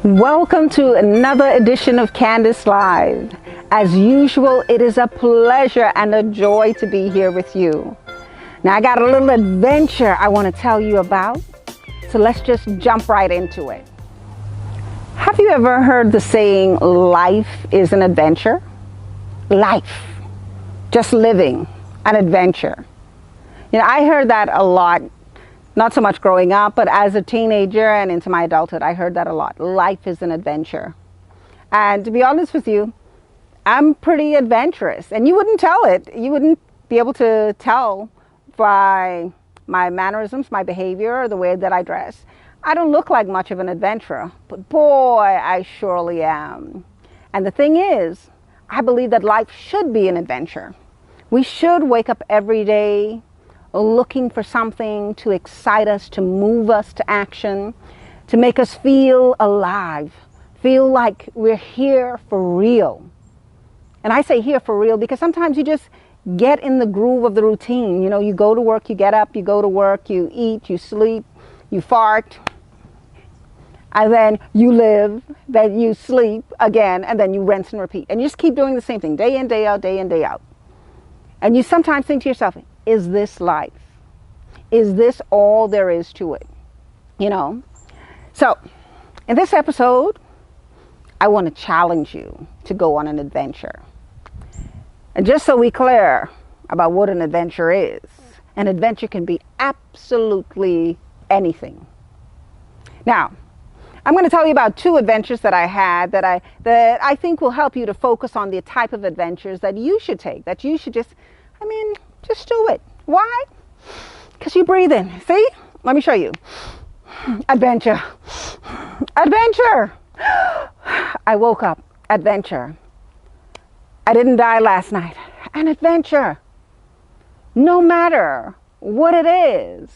Welcome to another edition of Candis Live. As usual, it is a pleasure and a joy to be here with you. Now, I got a little adventure I want to tell you about, so let's just jump right into it. Have you ever heard the saying, life is an adventure? Life, just living, an adventure. You know, I heard that a lot. Not so much growing up, but as a teenager and into my adulthood, I heard that a lot. Life is an adventure. And to be honest with you, I'm pretty adventurous. And you wouldn't tell it. You wouldn't be able to tell by my mannerisms, my behavior, or the way that I dress. I don't look like much of an adventurer, but boy, I surely am. And the thing is, I believe that life should be an adventure. We should wake up every day looking for something to excite us, to move us to action, to make us feel alive, feel like we're here for real. And I say here for real because sometimes you just get in the groove of the routine. You know, you go to work, you get up, you go to work, you eat, you sleep, you fart, and then you live, then you sleep again, and then you rinse and repeat. And you just keep doing the same thing day in, day out, day in, day out. And you sometimes think to yourself, is this life? Is this all there is to it? You know? So, in this episode, I want to challenge you to go on an adventure. And just so we're clear about what an adventure is, an adventure can be absolutely anything. Now, I'm going to tell you about two adventures that I had that I think will help you to focus on the type of adventures that you should take, that you should just do it. Why? Because you breathe in. See? Let me show you. Adventure. Adventure. I woke up. Adventure. I didn't die last night. An adventure. No matter what it is,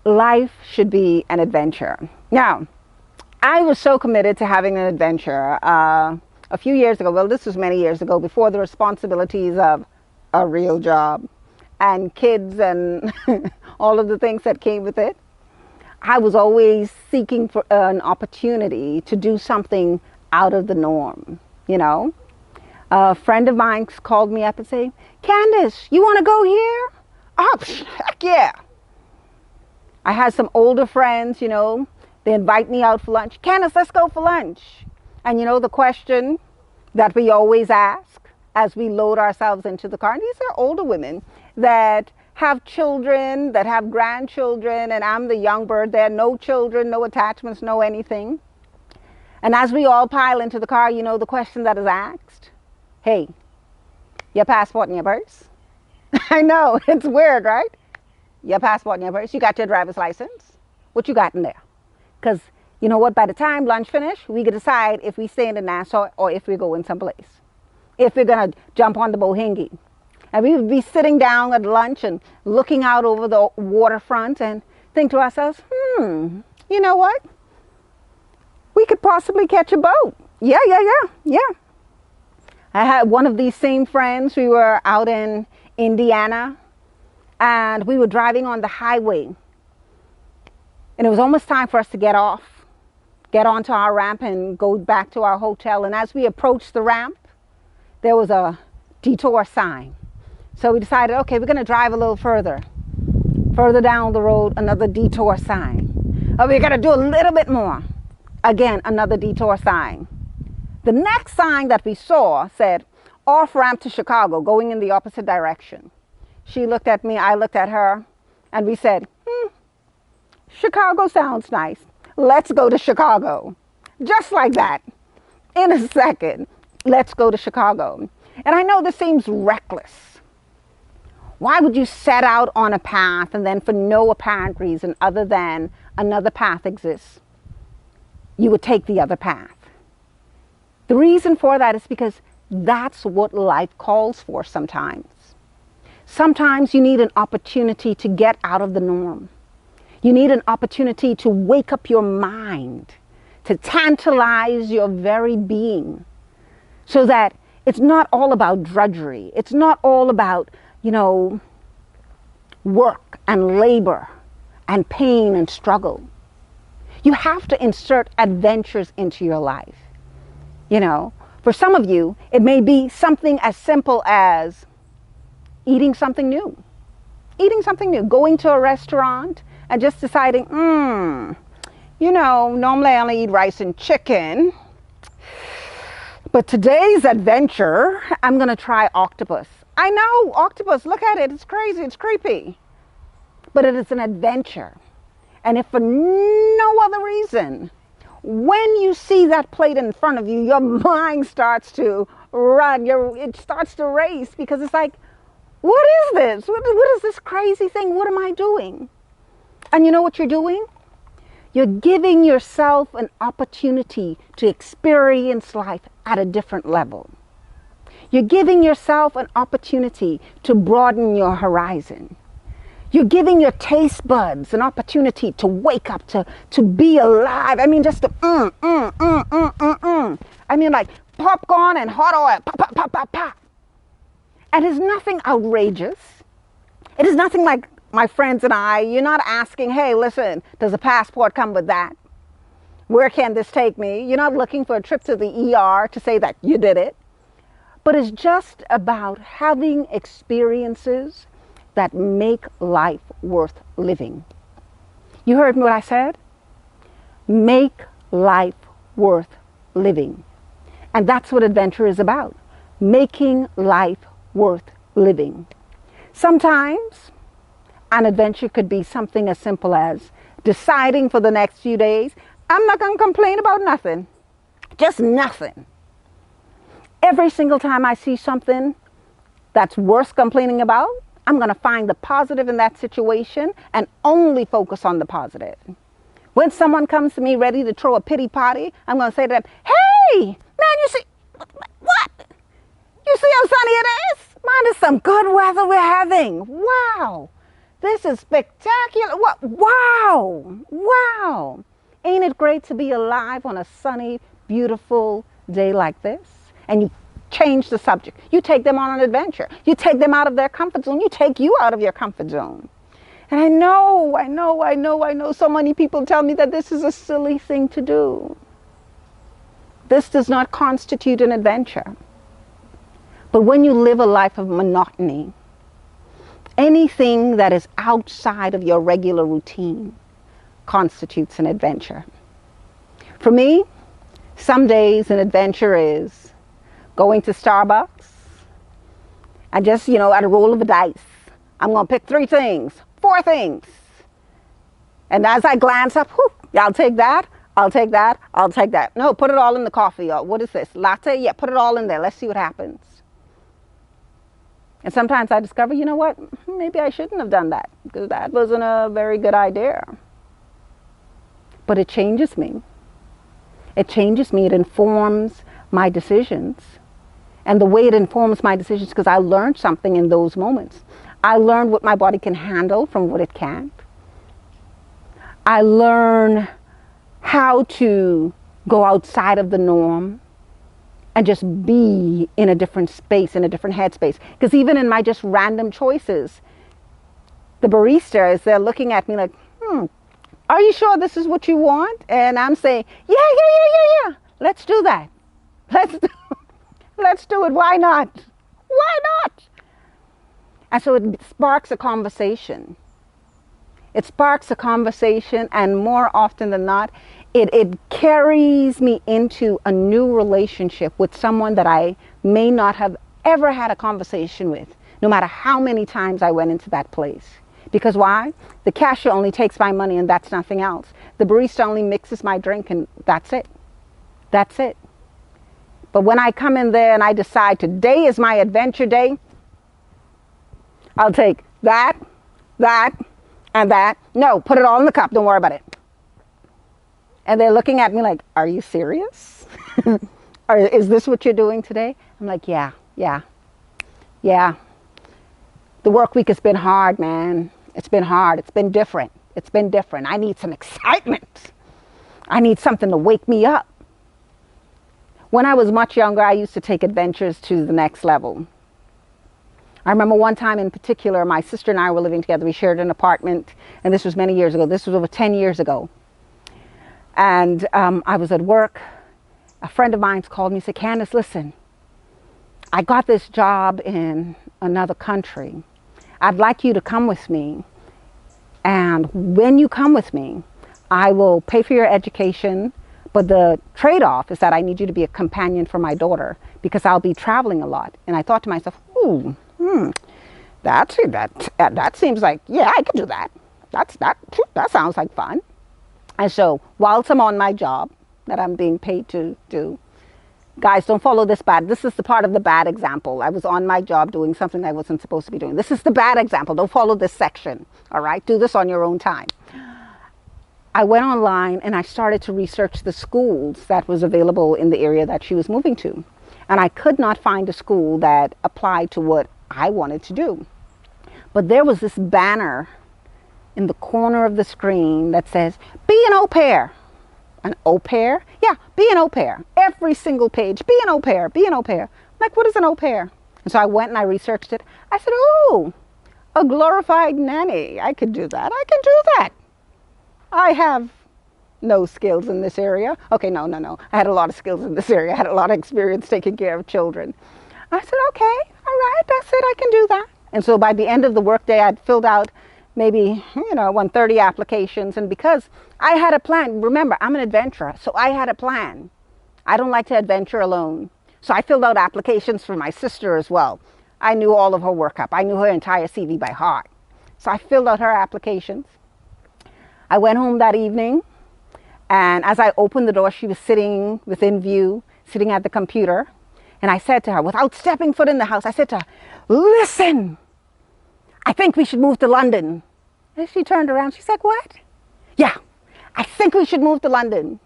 life should be an adventure. Now, I was so committed to having an adventure a few years ago. Well, this was many years ago, before the responsibilities of a real job and kids and all of the things that came with it. I was always seeking for an opportunity to do something out of the norm, you know. A friend of mine called me up and said, Candis, you want to go here? Oh, heck yeah. I had some older friends, you know, they invite me out for lunch. Candis, let's go for lunch. And you know the question that we always ask as we load ourselves into the car, and these are older women that have children, that have grandchildren, and I'm the young bird there, no children, no attachments, no anything. And as we all pile into the car, you know the question that is asked, hey, your passport and your purse? I know, it's weird, right? Your passport and your purse, you got your driver's license? What you got in there? Because you know what, by the time lunch finish, we can decide if we stay in the Nassau or if we go in someplace. If we're going to jump on the Bohingi. And we would be sitting down at lunch and looking out over the waterfront and think to ourselves, you know what? We could possibly catch a boat. Yeah. I had one of these same friends. We were out in Indiana and we were driving on the highway. And it was almost time for us to get onto our ramp and go back to our hotel. And as we approached the ramp, there was a detour sign. So we decided, okay, we're going to drive a little further down the road, another detour sign. Oh, we're going to do a little bit more. Again, another detour sign. The next sign that we saw said, off ramp to Chicago, going in the opposite direction. She looked at me, I looked at her, and we said, Chicago sounds nice. Let's go to Chicago. Just like that. In a second. Let's go to Chicago. And I know this seems reckless. Why would you set out on a path and then for no apparent reason other than another path exists, you would take the other path? The reason for that is because that's what life calls for sometimes. Sometimes you need an opportunity to get out of the norm. You need an opportunity to wake up your mind, to tantalize your very being, so that It's not all about drudgery. It's not all about, you know, work and labor and pain and struggle. You have to insert adventures into your life. You know, for some of you, it may be something as simple as eating something new. Eating something new, going to a restaurant and just deciding, you know, normally I only eat rice and chicken, but today's adventure, I'm going to try octopus. I know, octopus, look at it, it's crazy, it's creepy. But it is an adventure. And if for no other reason, when you see that plate in front of you, your mind starts to run, it starts to race, because it's like, what is this? What is this crazy thing? What am I doing? And you know what you're doing? You're giving yourself an opportunity to experience life at a different level. You're giving yourself an opportunity to broaden your horizon. You're giving your taste buds an opportunity to wake up, to be alive. I mean, just to I mean, like popcorn and hot oil, pop, pop, pop, pop, pop. And it's nothing outrageous. It is nothing like my friends and I. You're not asking, hey, listen, does a passport come with that? Where can this take me? You're not looking for a trip to the ER to say that you did it. But it's just about having experiences that make life worth living. You heard what I said? Make life worth living. And that's what adventure is about. Making life worth living. Sometimes an adventure could be something as simple as deciding for the next few days, I'm not going to complain about nothing. Just nothing. Every single time I see something that's worth complaining about, I'm going to find the positive in that situation and only focus on the positive. When someone comes to me ready to throw a pity party, I'm going to say to them, hey, man, you see, what? You see how sunny it is? Man, it's some good weather we're having. Wow. This is spectacular. What? Wow. Wow. Ain't it great to be alive on a sunny, beautiful day like this? And you change the subject. You take them on an adventure. You take them out of their comfort zone. You take you out of your comfort zone. And I know so many people tell me that this is a silly thing to do. This does not constitute an adventure. But when you live a life of monotony, anything that is outside of your regular routine constitutes an adventure. For me, some days an adventure is going to Starbucks and just, you know, at a roll of the dice, I'm going to pick 3 things, 4 things. And as I glance up, whew, I'll take that, I'll take that, I'll take that. No, put it all in the coffee. Or what is this? Latte? Yeah, put it all in there. Let's see what happens. And sometimes I discover, you know what? Maybe I shouldn't have done that because that wasn't a very good idea. But it changes me. It changes me. It informs my decisions. And the way it informs my decisions, because I learned something in those moments. I learned what my body can handle from what it can't. I learn how to go outside of the norm and just be in a different space, in a different headspace. Because even in my just random choices, the baristas, they're looking at me like, are you sure this is what you want? And I'm saying, yeah. Let's do that. Let's do it. Why not? Why not? And so it sparks a conversation. It sparks a conversation, and more often than not, it carries me into a new relationship with someone that I may not have ever had a conversation with, no matter how many times I went into that place. Because why? The cashier only takes my money and that's nothing else. The barista only mixes my drink and that's it. That's it. But when I come in there and I decide today is my adventure day, I'll take that, and that. No, put it all in the cup. Don't worry about it. And they're looking at me like, are you serious? Or is this what you're doing today? I'm like, yeah. The work week has been hard, man. It's been hard. It's been different. I need some excitement. I need something to wake me up. When I was much younger, I used to take adventures to the next level. I remember one time in particular, my sister and I were living together. We shared an apartment, and this was many years ago. This was over 10 years ago. And I was at work. A friend of mine called me and said, Candice, listen, I got this job in another country. I'd like you to come with me. And when you come with me, I will pay for your education. But the trade-off is that I need you to be a companion for my daughter because I'll be traveling a lot. And I thought to myself, that seems like, yeah, I could do that. That sounds like fun. And so whilst I'm on my job that I'm being paid to do, guys, don't follow this bad. This is the part of the bad example. I was on my job doing something I wasn't supposed to be doing. This is the bad example. Don't follow this section. All right? Do this on your own time. I went online and I started to research the schools that was available in the area that she was moving to. And I could not find a school that applied to what I wanted to do. But there was this banner in the corner of the screen that says, be an au pair. An au pair? Yeah, be an au pair. Every single page, be an au pair, be an au pair. I'm like, what is an au pair? And so I went and I researched it. I said, oh, a glorified nanny. I could do that. I can do that. I have no skills in this area. Okay, no. I had a lot of skills in this area. I had a lot of experience taking care of children. I said, okay, all right, that's it. I can do that. And so by the end of the workday, I'd filled out maybe, 130 applications. And because I had a plan, remember, I'm an adventurer, so I had a plan. I don't like to adventure alone. So I filled out applications for my sister as well. I knew all of her workup. I knew her entire CV by heart. So I filled out her applications. I went home that evening, and as I opened the door, she was sitting within view, sitting at the computer. And I said to her, without stepping foot in the house, I said to her, listen, I think we should move to London. And she turned around, she said, what? Yeah, I think we should move to London.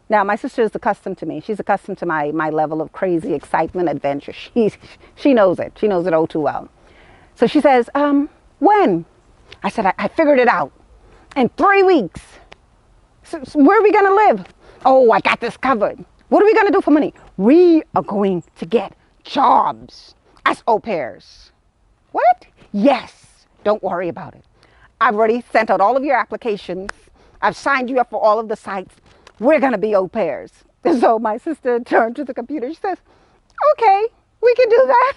Now, my sister is accustomed to me. She's accustomed to my level of crazy excitement, adventure. She knows it. She knows it oh too well. So she says, when? I said, I figured it out. In 3 weeks. So where are we going to live? Oh, I got this covered. What are we going to do for money? We are going to get jobs as au pairs. What? Yes. Don't worry about it. I've already sent out all of your applications. I've signed you up for all of the sites. We're going to be au pairs. And so my sister turned to the computer. She says, okay, we can do that.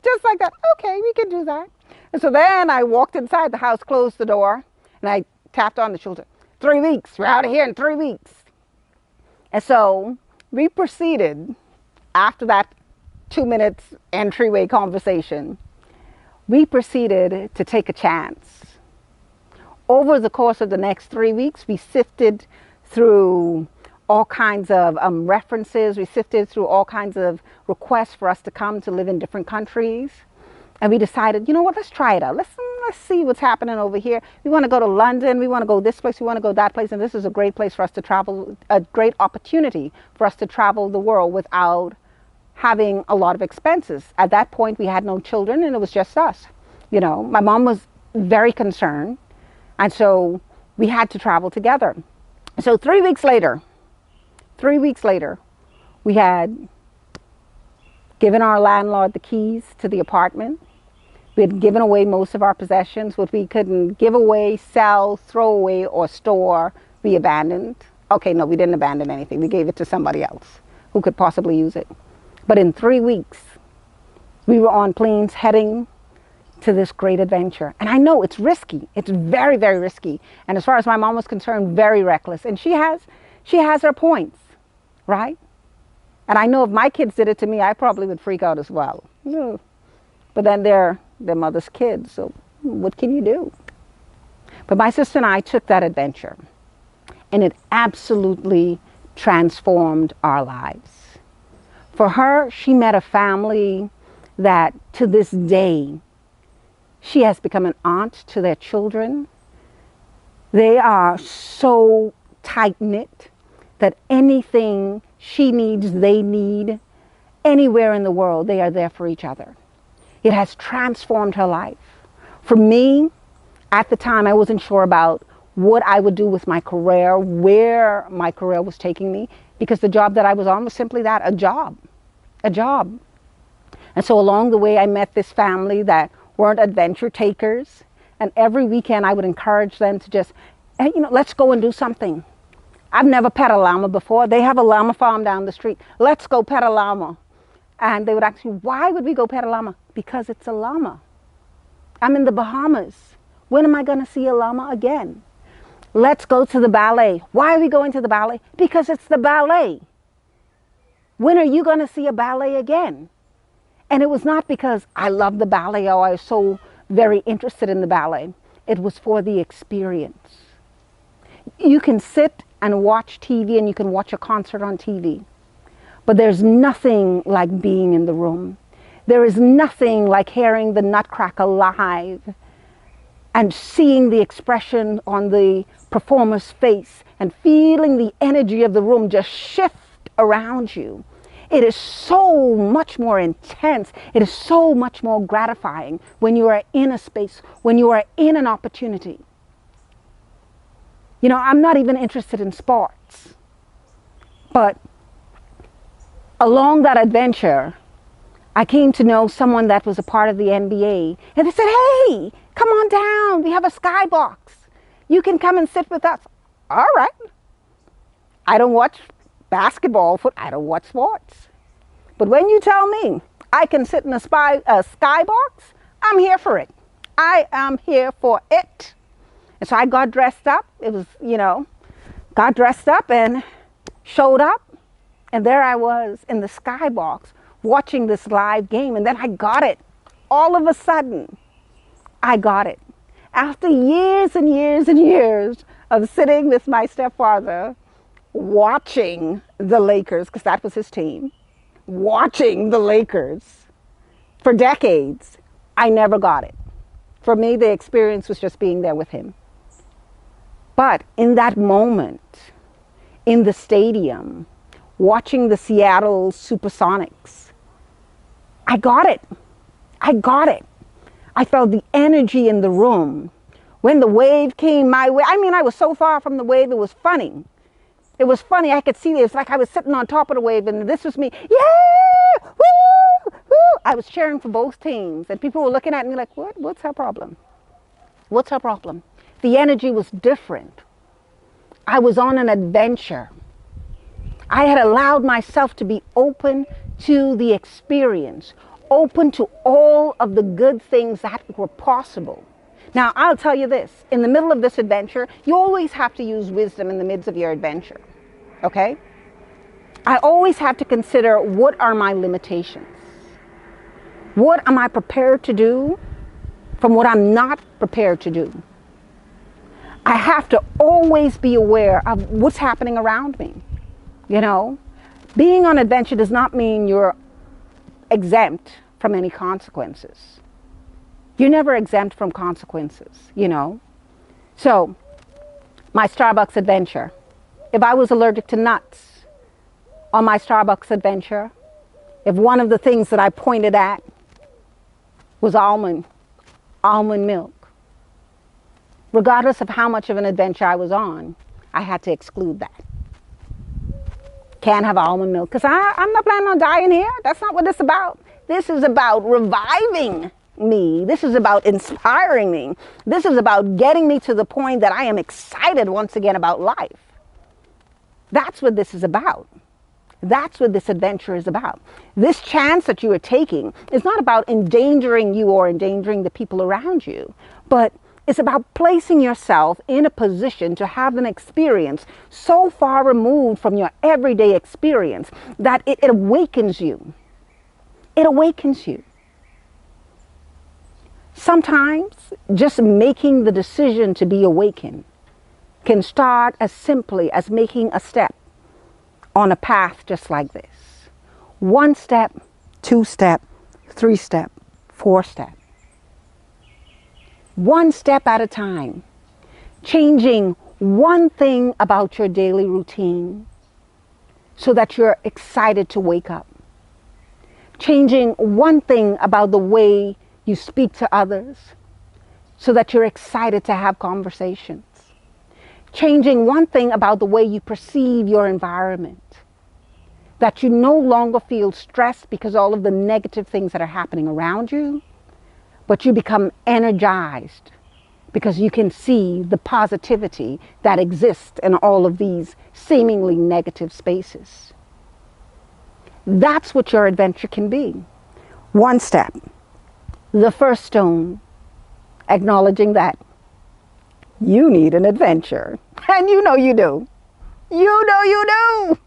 Just like that. Okay, we can do that. And so then I walked inside the house, closed the door, and I tapped on the shoulder. 3 weeks. We're out of here in 3 weeks. And so we proceeded, after that 2 minutes entryway conversation, we proceeded to take a chance. Over the course of the next 3 weeks, we sifted through all kinds of references. We sifted through all kinds of requests for us to come to live in different countries. And we decided, you know what, let's try it out. Let's see what's happening over here. We want to go to London. We want to go this place. We want to go that place. And this is a great place for us to travel, a great opportunity for us to travel the world without having a lot of expenses. At that point, we had no children and it was just us. My mom was very concerned. And so we had to travel together. So 3 weeks later, we had given our landlord the keys to the apartment. We had given away most of our possessions. What we couldn't give away, sell, throw away, or store, we abandoned. Okay, no, we didn't abandon anything. We gave it to somebody else who could possibly use it. But in 3 weeks, we were on planes heading to this great adventure. And I know it's risky. It's very, very risky. And as far as my mom was concerned, very reckless. And she has her points, right? And I know if my kids did it to me, I probably would freak out as well. But then they're mother's kids, so what can you do? But my sister and I took that adventure, and it absolutely transformed our lives. For her, she met a family that to this day, she has become an aunt to their children. They are so tight-knit that anything she needs, they need, anywhere in the world, they are there for each other. It has transformed her life. For me, at the time, I wasn't sure about what I would do with my career, where my career was taking me. because the job that I was on was simply that, a job, a job. And so along the way, I met this family that weren't adventure takers. And every weekend I would encourage them to just, hey, let's go and do something. I've never pet a llama before. They have a llama farm down the street. Let's go pet a llama. And they would ask me, why would we go pet a llama? Because it's a llama. I'm in the Bahamas. When am I going to see a llama again? Let's go to the ballet. Why are we going to the ballet? Because it's the ballet. When are you going to see a ballet again? And it was not because I love the ballet or I was so very interested in the ballet. It was for the experience. You can sit and watch TV and you can watch a concert on TV. But there's nothing like being in the room. There is nothing like hearing the Nutcracker live and seeing the expression on the performer's face and feeling the energy of the room just shift around you. It is so much more intense. It is so much more gratifying when you are in a space, when you are in an opportunity. I'm not even interested in sports. But along that adventure, I came to know someone that was a part of the NBA. And they said, hey, come on down. We have a skybox. You can come and sit with us. All right. I don't watch basketball, I don't watch sports. But when you tell me I can sit in a skybox, I'm here for it. I am here for it. And so I got dressed up. It was, got dressed up and showed up. And there I was in the skybox watching this live game. And then I got it. All of a sudden, I got it. After years and years and years of sitting with my stepfather, watching the Lakers, because that was his team, watching the Lakers for decades, I never got it. For me, the experience was just being there with him. But in that moment, in the stadium, watching the Seattle Supersonics, I got it. I got it. I felt the energy in the room. When the wave came my way, I was so far from the wave, it was funny. It was funny. I could see it. It's like I was sitting on top of the wave and this was me. Yeah! Woo! Woo! I was cheering for both teams and people were looking at me like, what? What's her problem? What's her problem? The energy was different. I was on an adventure. I had allowed myself to be open to the experience, open to all of the good things that were possible. Now, I'll tell you this, in the middle of this adventure, you always have to use wisdom in the midst of your adventure, okay? I always have to consider, what are my limitations? What am I prepared to do from what I'm not prepared to do? I have to always be aware of what's happening around me, Being on adventure does not mean you're exempt from any consequences. You're never exempt from consequences, So, my Starbucks adventure. If I was allergic to nuts on my Starbucks adventure, if one of the things that I pointed at was almond milk, regardless of how much of an adventure I was on, I had to exclude that. Can't have almond milk because I'm not planning on dying here. That's not what this is about. This is about reviving me. This is about inspiring me. This is about getting me to the point that I am excited once again about life. That's what this is about. That's what this adventure is about. This chance that you are taking is not about endangering you or endangering the people around you, but it's about placing yourself in a position to have an experience so far removed from your everyday experience that it awakens you. It awakens you. Sometimes just making the decision to be awakened can start as simply as making a step on a path just like this. 1 step, 2 step, 3 step, 4 step. 1 step at a time. Changing one thing about your daily routine so that you're excited to wake up. Changing one thing about the way you speak to others so that you're excited to have conversations. changing one thing about the way you perceive your environment. That you no longer feel stressed because all of the negative things that are happening around you, but you become energized because you can see the positivity that exists in all of these seemingly negative spaces. That's what your adventure can be. One step. The first stone, acknowledging that you need an adventure. And you know you do. You know you do.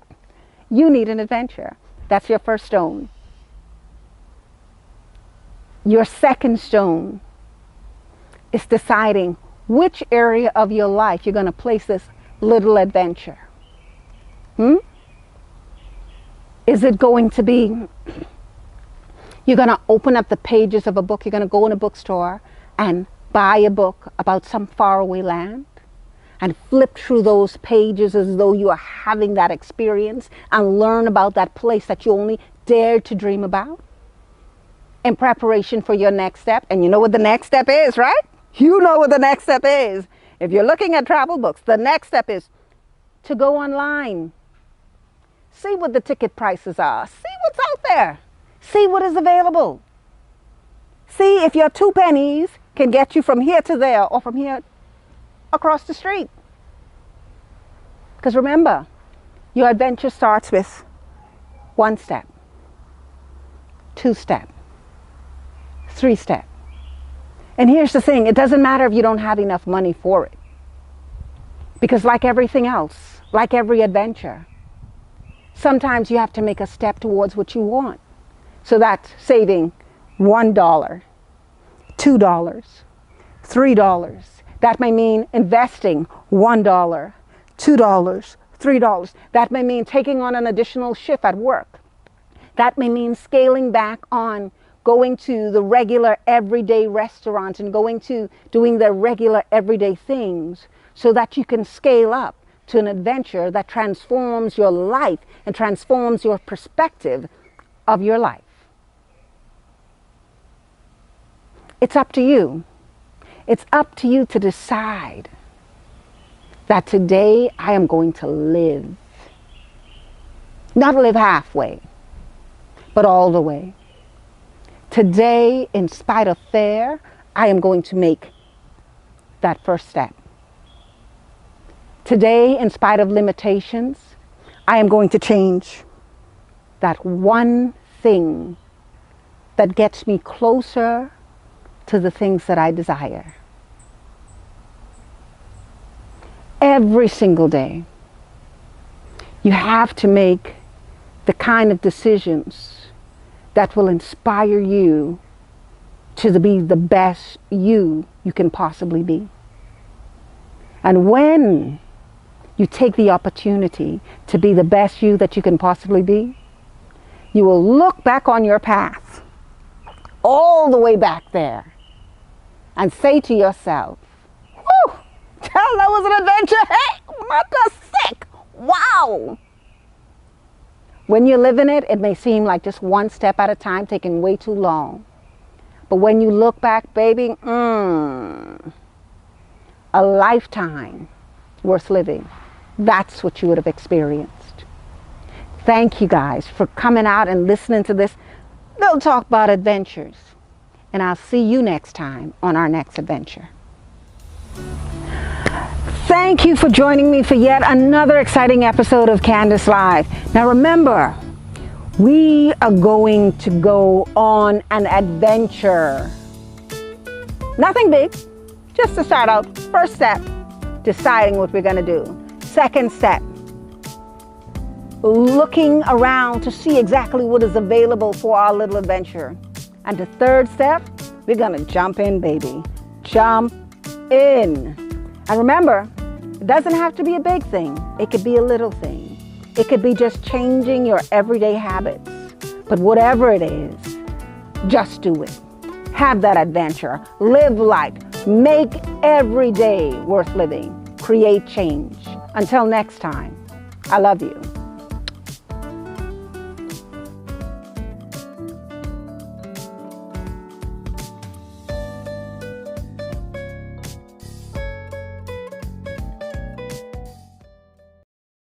You need an adventure. That's your first stone. Your second stone is deciding which area of your life you're going to place this little adventure. Is it going to be, you're going to open up the pages of a book, you're going to go in a bookstore and buy a book about some faraway land and flip through those pages as though you are having that experience and learn about that place that you only dared to dream about in preparation for your next step? And you know what the next step is, right? You know what the next step is. If you're looking at travel books, the next step is to go online. See what the ticket prices are. See what's out there. See what is available. See if your 2 pennies can get you from here to there or from here across the street. Because remember, your adventure starts with 1 step, 2 step, 3 step. And here's the thing, it doesn't matter if you don't have enough money for it. Because like everything else, like every adventure, sometimes you have to make a step towards what you want. So that's saving $1, $2, $3. That may mean investing $1, $2, $3. That may mean taking on an additional shift at work. That may mean scaling back on going to the regular everyday restaurant and going to doing the regular everyday things so that you can scale up to an adventure that transforms your life and transforms your perspective of your life. It's up to you. It's up to you to decide that today I am going to live. Not live halfway, but all the way. Today, in spite of fear, I am going to make that first step. Today, in spite of limitations, I am going to change that one thing that gets me closer to the things that I desire. Every single day, you have to make the kind of decisions that will inspire you to be the best you can possibly be. And when you take the opportunity to be the best you that you can possibly be, you will look back on your path, all the way back there, and say to yourself, whew, that was an adventure, hey, what the sick, wow. When you live in it, it may seem like just one step at a time, taking way too long. But when you look back, baby, a lifetime worth living. That's what you would have experienced. Thank you guys for coming out and listening to this little talk about adventures. And I'll see you next time on our next adventure. Thank you for joining me for yet another exciting episode of Candis Live. Now remember, we are going to go on an adventure. Nothing big, just to start out. First step, deciding what we're going to do. Second step, looking around to see exactly what is available for our little adventure. And the third step, we're going to jump in, baby. Jump in. And remember, it doesn't have to be a big thing. It could be a little thing. It could be just changing your everyday habits. But whatever it is, just do it. Have that adventure. Live life. Make every day worth living. Create change. Until next time, I love you.